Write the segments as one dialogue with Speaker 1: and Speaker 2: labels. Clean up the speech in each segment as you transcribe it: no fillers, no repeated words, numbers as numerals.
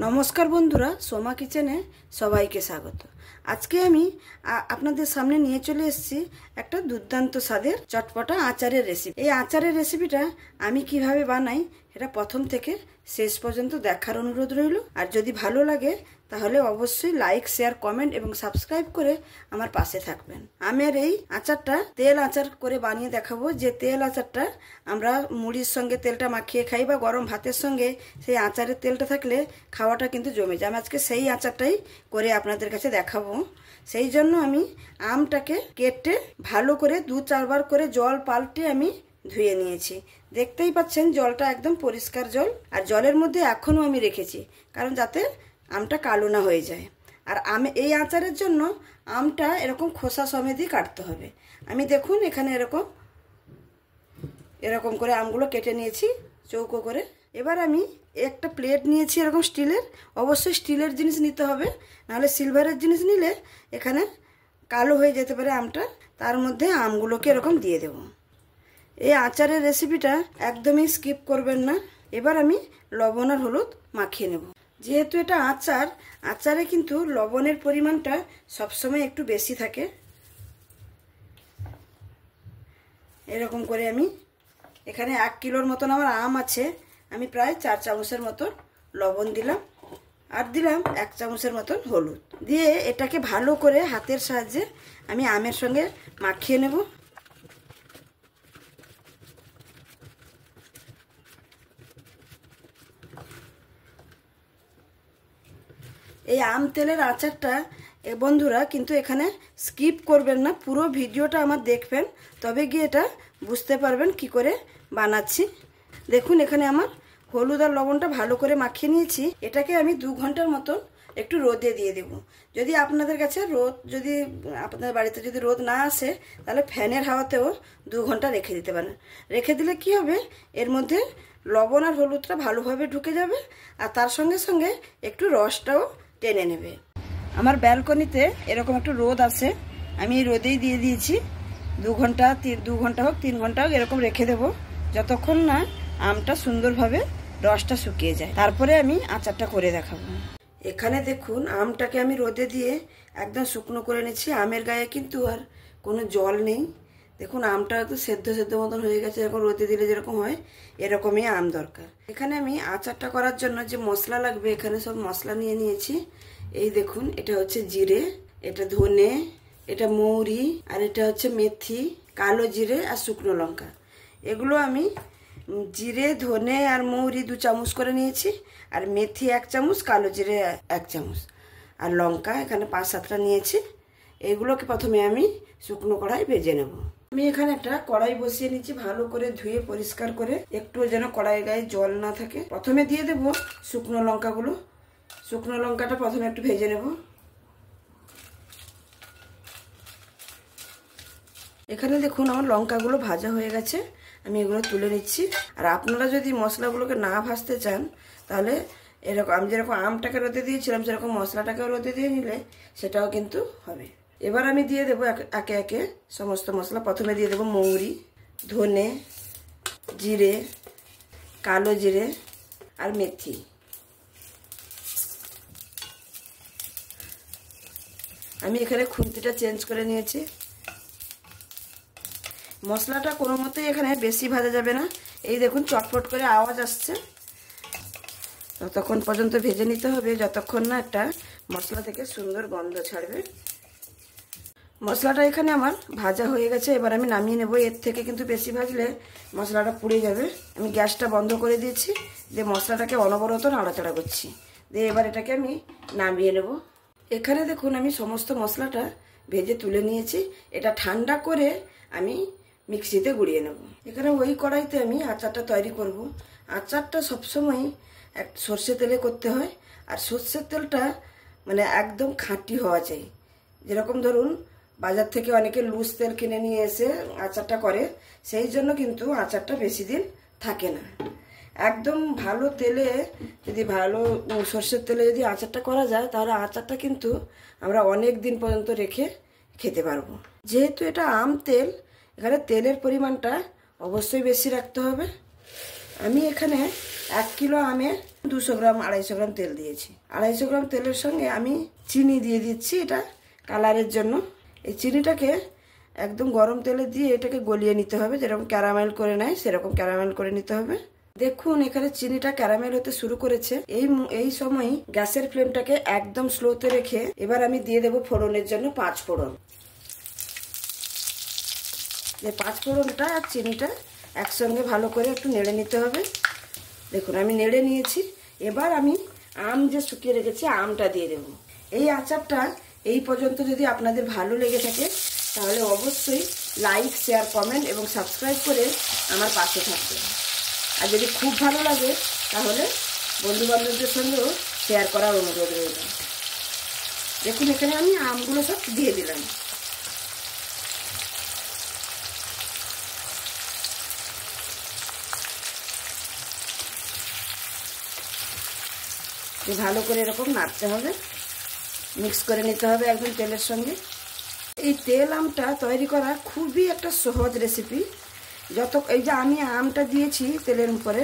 Speaker 1: নমস্কার বন্ধুরা, সোমা কিচেনে সবাইকে স্বাগত। আজকে আমি আপনাদের সামনে নিয়ে চলে এসেছি একটা দুর্দান্ত স্বাদের চটপটা আচারের রেসিপি। এই আচারের রেসিপিটা আমি কিভাবে বানাই এটা প্রথম থেকে শেষ পর্যন্ত দেখার অনুরোধ রইল। আর যদি ভালো লাগে তাহলে অবশ্যই লাইক, শেয়ার, কমেন্ট এবং সাবস্ক্রাইব করে আমার পাশে থাকবেন। আমার এই আচারটা তেল আচার করে বানিয়ে দেখাবো। যে তেল আচারটা আমরা মুড়ির সঙ্গে তেলটা মাখিয়ে খাই বা গরম ভাতের সঙ্গে সেই আচারের তেলটা থাকলে খাওয়াটা কিন্তু জমে যায়। আমি আজকে সেই আচারটাই করে আপনাদের কাছে দেখাবো। সেই জন্য আমি আমটাকে কেটে ভালো করে 2-4 বার করে জল পাল্টে আমি ধুয়ে নিয়েছি। দেখতেই পাচ্ছেন জলটা একদম পরিষ্কার জল। আর জলের মধ্যে এখনও আমি রেখেছি, কারণ যাতে আমটা কালো না হয়ে যায়। আর এই আচারের জন্য আমটা এরকম খোসা সমেতই কাটতে হবে। আমি দেখুন এখানে এরকম করে আমগুলো কেটে নিয়েছি চৌকো করে। এবার আমি একটা প্লেট নিয়েছি এরকম স্টিলের। অবশ্যই স্টিলের জিনিস নিতে হবে, নাহলে সিলভারের জিনিস নিলে এখানে কালো হয়ে যেতে পারে আমটা। তার মধ্যে আমগুলোকে এরকম দিয়ে দেব। এই আচারের রেসিপিটা একদমই স্কিপ করবেন না। এবার আমি লবণ আর হলুদ মাখিয়ে নেব। যেহেতু এটা আচার, আচারে কিন্তু লবণের পরিমাণটা সবসময় একটু বেশি থাকে। এরকম করে আমি এখানে 1 কিলোর মতন আমার আম আছে, আমি প্রায় 4 চামচের মতন লবণ দিলাম। আর দিলাম 1 চামচের মতন হলুদ দিয়ে এটাকে ভালো করে হাতের সাহায্যে আমি আমের সঙ্গে মাখিয়ে নেব। এই আম তেলের আচারটা বন্ধুরা কিন্তু এখানে স্কিপ করবেন না, পুরো ভিডিওটা আমার দেখবেন, তবে গিয়ে এটা বুঝতে পারবেন কি করে বানাচ্ছি। দেখুন এখানে আমার হলুদ আর লবণটা ভালো করে মাখিয়ে নিয়েছি। এটাকে আমি 2 ঘন্টার মতন একটু রোদে দিয়ে দেব। যদি আপনাদের কাছে যদি আপনাদের বাড়িতে যদি রোদ না আসে তাহলে ফ্যানের হাওয়াতেও 2 ঘন্টা রেখে দিতে পারেন। রেখে দিলে কি হবে, এর মধ্যে লবণ আর হলুদটা ভালোভাবে ঢুকে যাবে আর তার সঙ্গে সঙ্গে একটু রসটাও টেনে নেবে। আমার ব্যালকনিতে এরকম একটু রোদ আছে, আমি এই রোদেই দিয়ে দিয়েছি। 2 ঘন্টা 2 ঘন্টা হোক 3 ঘন্টা হোক এরকম রেখে দেব, যতক্ষণ না আমটা সুন্দরভাবে রসটা শুকিয়ে যায়। তারপরে আমি আচারটা করে দেখাবো। এখানে দেখুন আমটাকে আমি রোদে দিয়ে একদম শুকনো করে নিচ্ছি। আমের গায়ে কিন্তু আর কোনো জল নেই। দেখুন আমটা একটু সেদ্ধ মতন হয়ে গেছে। এরকম রোদে দিলে যেরকম হয় এরকমই আম দরকার। এখানে আমি আচারটা করার জন্য যে মশলা লাগবে, এখানে সব মশলা নিয়ে নিয়েছি। এই দেখুন, এটা হচ্ছে জিরে, এটা ধনে, এটা মৌরি, আর এটা হচ্ছে মেথি, কালো জিরে আর শুকনো লঙ্কা। এগুলো আমি জিরে, ধনে আর মৌরি 2 চামচ করে নিয়েছি, আর মেথি 1 চামচ, কালো জিরে 1 চামচ, আর লঙ্কা এখানে 5-7টা নিয়েছি। এগুলোকে প্রথমে আমি শুকনো কড়াই ভেজে নেব। আমি এখানে একটা কড়াই বসিয়ে নিচ্ছি, ভালো করে ধুয়ে পরিষ্কার করে, একটু যেন কড়াই গায়ে জল না থাকে। প্রথমে দিয়ে দেব শুকনো লঙ্কাগুলো। শুকনো লঙ্কাটা প্রথমে একটু ভেজে নেব। এখানে দেখুন আমার লঙ্কাগুলো ভাজা হয়ে গেছে, আমি এগুলো তুলে নিচ্ছি। আর আপনারা যদি মশলাগুলোকে না ভাজতে চান তাহলে এরকম আমি যেরকম আমটাকে রোদে দিয়েছিলাম সেরকম মশলাটাকেও রোদে দিয়ে নিলে সেটাও কিন্তু হবে। এবার আমি দিয়ে দেবো একে একে সমস্ত মশলা। প্রথমে দিয়ে দেবো মৌরি, ধনে, জিরে, কালো জিরে আর মেথি। আমি এখানে খুন্তিটা চেঞ্জ করে নিয়েছি। মশলাটা কোনো মতেই এখানে বেশি ভাজা যাবে না। এই দেখুন চটপট করে আওয়াজ আসছে, ততক্ষণ পর্যন্ত ভেজে নিতে হবে যতক্ষণ না একটা মশলা থেকে সুন্দর গন্ধ ছাড়বে। মশলাটা এখানে আমার ভাজা হয়ে গেছে, এবার আমি নামিয়ে নেব। এর থেকে কিন্তু বেশি ভাজলে মশলাটা পুড়ে যাবে। আমি গ্যাসটা বন্ধ করে দিয়েছি, দিয়ে মশলাটাকে অনবরত নাড়াচাড়া করছি, দিয়ে এবার এটাকে আমি নামিয়ে নেব। এখানে দেখুন আমি সমস্ত মশলাটা ভেজে তুলে নিয়েছি। এটা ঠান্ডা করে আমি মিক্সিতে গুঁড়িয়ে নেব। এখানে ওই কড়াইতে আমি আচারটা তৈরি করব। আচারটা সবসময় সর্ষে তেলে করতে হয়, আর সর্ষের তেলটা মানে একদম খাঁটি হওয়া চাই। যেরকম ধরুন বাজার থেকে অনেকে লুজ তেল কিনে নিয়ে এসে আচারটা করে, সেই জন্য কিন্তু আচারটা বেশি দিন থাকে না। একদম ভালো তেলে, যদি ভালো সর্ষের তেলে যদি আচারটা করা যায় তাহলে আচারটা কিন্তু আমরা অনেক দিন পর্যন্ত রেখে খেতে পারবো। যেহেতু এটা আম তেল, এখানে তেলের পরিমাণটা অবশ্যই বেশি রাখতে হবে। আমি এখানে 1 কিলো আমে 200 গ্রাম 250 গ্রাম তেল দিয়েছি। 250 গ্রাম তেলের সঙ্গে আমি চিনি দিয়ে দিচ্ছি, এটা কালারের জন্য। এই চিনিটাকে একদম গরম তেলে দিয়ে এটাকে গলিয়ে নিতে হবে, যেরকম ক্যারামেল করে নেয় সেরকম ক্যারামেল করে নিতে হবে। দেখুন এখানে চিনিটা ক্যারামেল হতে শুরু করেছে। এই সময় গ্যাসের ফ্লেমটাকে একদম স্লোতে রেখে এবার আমি দিয়ে দেবো ফোড়নের জন্য 5 ফোড়ন। যে 5 ফোড়নটা আর চিনিটা একসঙ্গে ভালো করে একটু নেড়ে নিতে হবে। দেখুন আমি নেড়ে নিয়েছি। এবার আমি আম যে শুকিয়ে রেখেছি আমটা দিয়ে দেবো। এই আচারটা এই পর্যন্ত যদি আপনাদের ভালো লেগে থাকে তাহলে অবশ্যই লাইক, শেয়ার, কমেন্ট এবং সাবস্ক্রাইব করে আমার পাশে থাকবেন। আর যদি খুব ভালো লাগে তাহলে বন্ধুবান্ধবদের সঙ্গেও শেয়ার করার অনুরোধ রইল। দেখুন এখানে আমি আমগুলো সব দিয়ে দিলাম। ভালো করে এরকম নাড়তে হবে, মিক্স করে নিতে হবে একদম তেলের সঙ্গে। এই তেল আমটা তৈরি করা খুবই একটা সহজ রেসিপি। এই যে আমি আমটা দিয়েছি তেলের উপরে,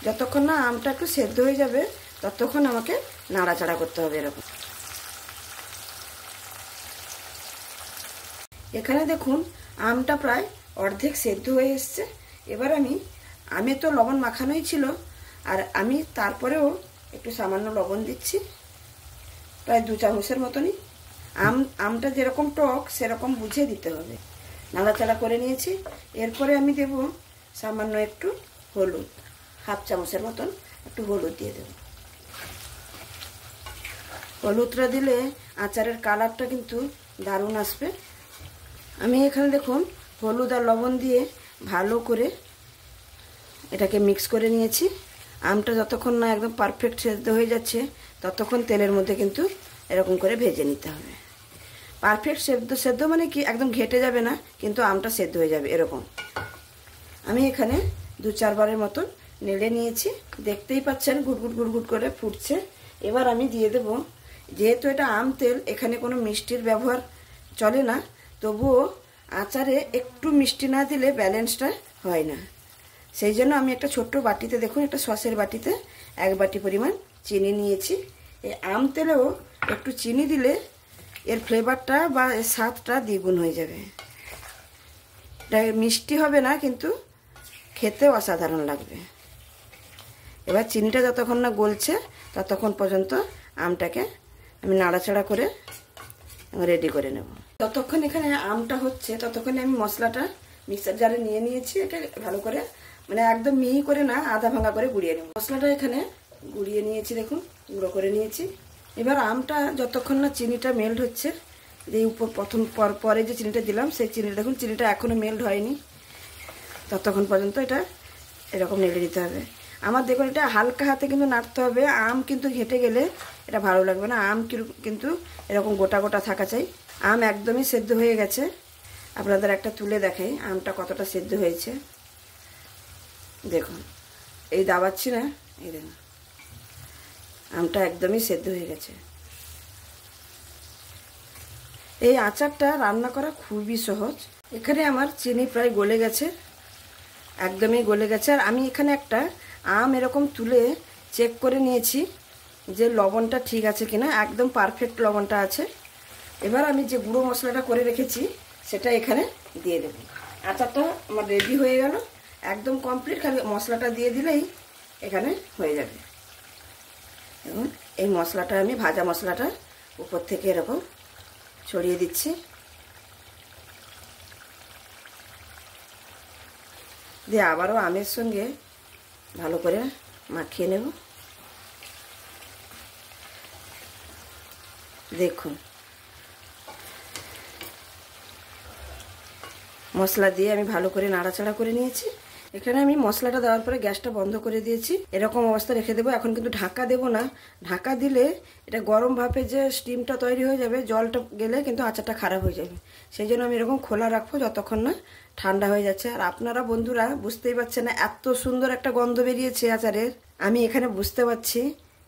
Speaker 1: যতক্ষণ না আমটা একটু সেদ্ধ হয়ে যাবে ততক্ষণ আমাকে নাড়াচাড়া করতে হবে এরকম। এখানে দেখুন আমটা প্রায় অর্ধেক সেদ্ধ হয়ে এসছে। এবার আমি তো লবণ মাখানোই ছিল, আর আমি তারপরেও একটু সামান্য লবণ দিচ্ছি, প্রায় 2 চামচের মতনই। আমটা যেরকম টক সেরকম বুঝে দিতে হবে। নাড়াচাড়া করে নিয়েছি। এরপরে আমি দেব সামান্য একটু হলুদ, 1/2 চামচের মতন একটু হলুদ দিয়ে দেব। হলুদটা দিলে আচারের কালারটা কিন্তু দারুণ আসবে। আমি এখানে দেখুন হলুদ আর লবণ দিয়ে ভালো করে এটাকে মিক্স করে নিয়েছি। আমটা যতক্ষণ না একদম পারফেক্ট সেদ্ধ হয়ে যাচ্ছে ততক্ষণ তেলের মধ্যে কিন্তু এরকম করে ভেজে নিতে হবে। পারফেক্ট সেদ্ধ মানে কি একদম ঘেটে যাবে না, কিন্তু আমটা সেদ্ধ হয়ে যাবে এরকম। আমি এখানে 2-4 বারের মতন নেড়ে নিয়েছি। দেখতেই পাচ্ছেন গুড়গুড় গুড়গুড় করে ফুটছে। এবার আমি দিয়ে দেব, যেহেতু এটা আম তেল এখানে কোনো মিষ্টির ব্যবহার চলে না, তবুও আচারে একটু মিষ্টি না দিলে ব্যালেন্সটা হয় না। সেই জন্য আমি একটা ছোট্ট বাটিতে, দেখুন একটা সসের বাটিতে 1 বাটি পরিমাণ চিনি নিয়েছি। এই আম তেলেও একটু চিনি দিলে এর ফ্লেভারটা বা এর স্বাদটা দ্বিগুণ হয়ে যাবে। এটা মিষ্টি হবে না কিন্তু খেতেও অসাধারণ লাগবে। এবার চিনিটা যতক্ষণ না গলছে ততক্ষণ পর্যন্ত আমটাকে আমি নাড়াচাড়া করে রেডি করে নেব। ততক্ষণ এখানে আমটা হচ্ছে ততক্ষণে আমি মশলাটা মিক্সার জারে নিয়ে নিয়েছি। এটা ভালো করে মানে একদম মিহি করে না, আধা ভাঙা করে গুঁড়িয়ে নেব। মশলাটা এখানে গুঁড়িয়ে নিয়েছি, দেখুন গুঁড়ো করে নিয়েছি। এবার আমটা যতক্ষণ না চিনিটা মেল্ট হচ্ছে, এই উপর পরে যে চিনিটা দিলাম সেই চিনিটা, দেখুন চিনিটা এখনও মেল্ট হয়নি, ততক্ষণ পর্যন্ত এটা এরকম নেড়ে নিতে হবে। আমার দেখুন এটা হালকা হাতে কিন্তু নাড়তে হবে। আম কিন্তু ঘেটে গেলে এটা ভালো লাগবে না। আম কিন্তু এরকম গোটা গোটা থাকা চাই। আম একদমই সেদ্ধ হয়ে গেছে। আপনাদের একটা তুলে দেখাই আমটা কতটা সেদ্ধ হয়েছে। দেখুন এই দাবাচ্ছি না, এই দেখুন আমটা একদমই সেদ্ধ হয়ে গেছে। এই আচারটা রান্না করা খুবই সহজ। এখানে আমার চিনি প্রায় গলে গেছে, একদমই গলে গেছে। আর আমি এখানে একটা আম এরকম তুলে চেক করে নিয়েছি যে লবণটা ঠিক আছে কিনা, একদম পারফেক্ট লবণটা আছে। এবার আমি যে গুঁড়ো মশলাটা করে রেখেছি সেটা এখানে দিয়ে দেব। আচারটা আমার রেডি হয়ে গেল, একদম কমপ্লিট। খালি মশলাটা দিয়ে দিলেই এখানে হয়ে যাবে। দেখুন এই মশলাটা আমি ভাজা মশলাটা উপর থেকে এরকম ছড়িয়ে দিচ্ছি। দিয়ে আবারও আমের সঙ্গে ভালো করে মাখিয়ে নেব। দেখুন মশলা দিয়ে আমি ভালো করে নাড়াচাড়া করে নিয়েছি। এখানে আমি মশলাটা দেওয়ার পরে গ্যাসটা বন্ধ করে দিয়েছি। এরকম অবস্থা রেখে দেবো। এখন কিন্তু ঢাকা দেবো না, ঢাকা দিলে এটা গরম ভাপে যে স্টিমটা তৈরি হয়ে যাবে, জলটা গেলে কিন্তু আচারটা খারাপ হয়ে যাবে। সেই জন্য আমি এরকম খোলা রাখবো যতক্ষণ না ঠান্ডা হয়ে যাচ্ছে। আর আপনারা বন্ধুরা বুঝতেই পারছেন না, এত সুন্দর একটা গন্ধ বেরিয়েছে আচারের। আমি এখানে বুঝতে পারছি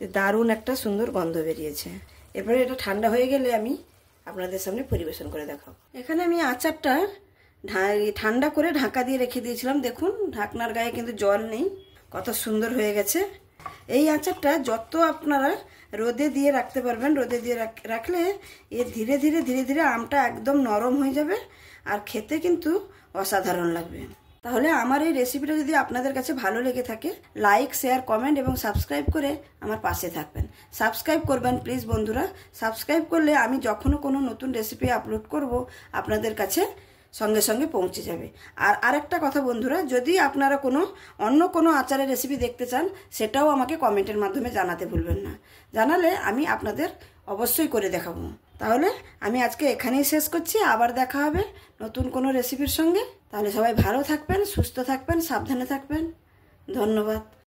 Speaker 1: যে দারুণ একটা সুন্দর গন্ধ বেরিয়েছে। এরপরে এটা ঠান্ডা হয়ে গেলে আমি আপনাদের সামনে পরিবেশন করে দেখাবো। এখানে আমি আচারটা ঠান্ডা করে ঢাকা দিয়ে রেখে দিয়েছিলাম। দেখুন ঢাকনার গায়ে কিন্তু জল নেই, কত সুন্দর হয়ে গেছে। এই আচারটা যত আপনারা রোদে দিয়ে রাখতে পারবেন, রোদে দিয়ে রাখলে এ ধীরে ধীরে ধীরে ধীরে আমটা একদম নরম হয়ে যাবে আর খেতে কিন্তু অসাধারণ লাগবে। তাহলে আমার এই রেসিপিটা যদি আপনাদের কাছে ভালো লেগে থাকে, লাইক, শেয়ার, কমেন্ট এবং সাবস্ক্রাইব করে আমার পাশে থাকবেন। সাবস্ক্রাইব করবেন প্লিজ বন্ধুরা। সাবস্ক্রাইব করলে আমি যখনও কোনো নতুন রেসিপি আপলোড করব আপনাদের কাছে সঙ্গে সঙ্গে পৌঁছে যাবে। আর আরেকটা কথা বন্ধুরা, যদি আপনারা অন্য কোনো আচারের রেসিপি দেখতে চান সেটাও আমাকে কমেন্টের মাধ্যমে জানাতে ভুলবেন না। জানালে আমি আপনাদের অবশ্যই করে দেখাবো। তাহলে আমি আজকে এখানেই শেষ করছি, আবার দেখা হবে নতুন কোনো রেসিপির সঙ্গে। তাহলে সবাই ভালো থাকবেন, সুস্থ থাকবেন, সাবধানে থাকবেন। ধন্যবাদ।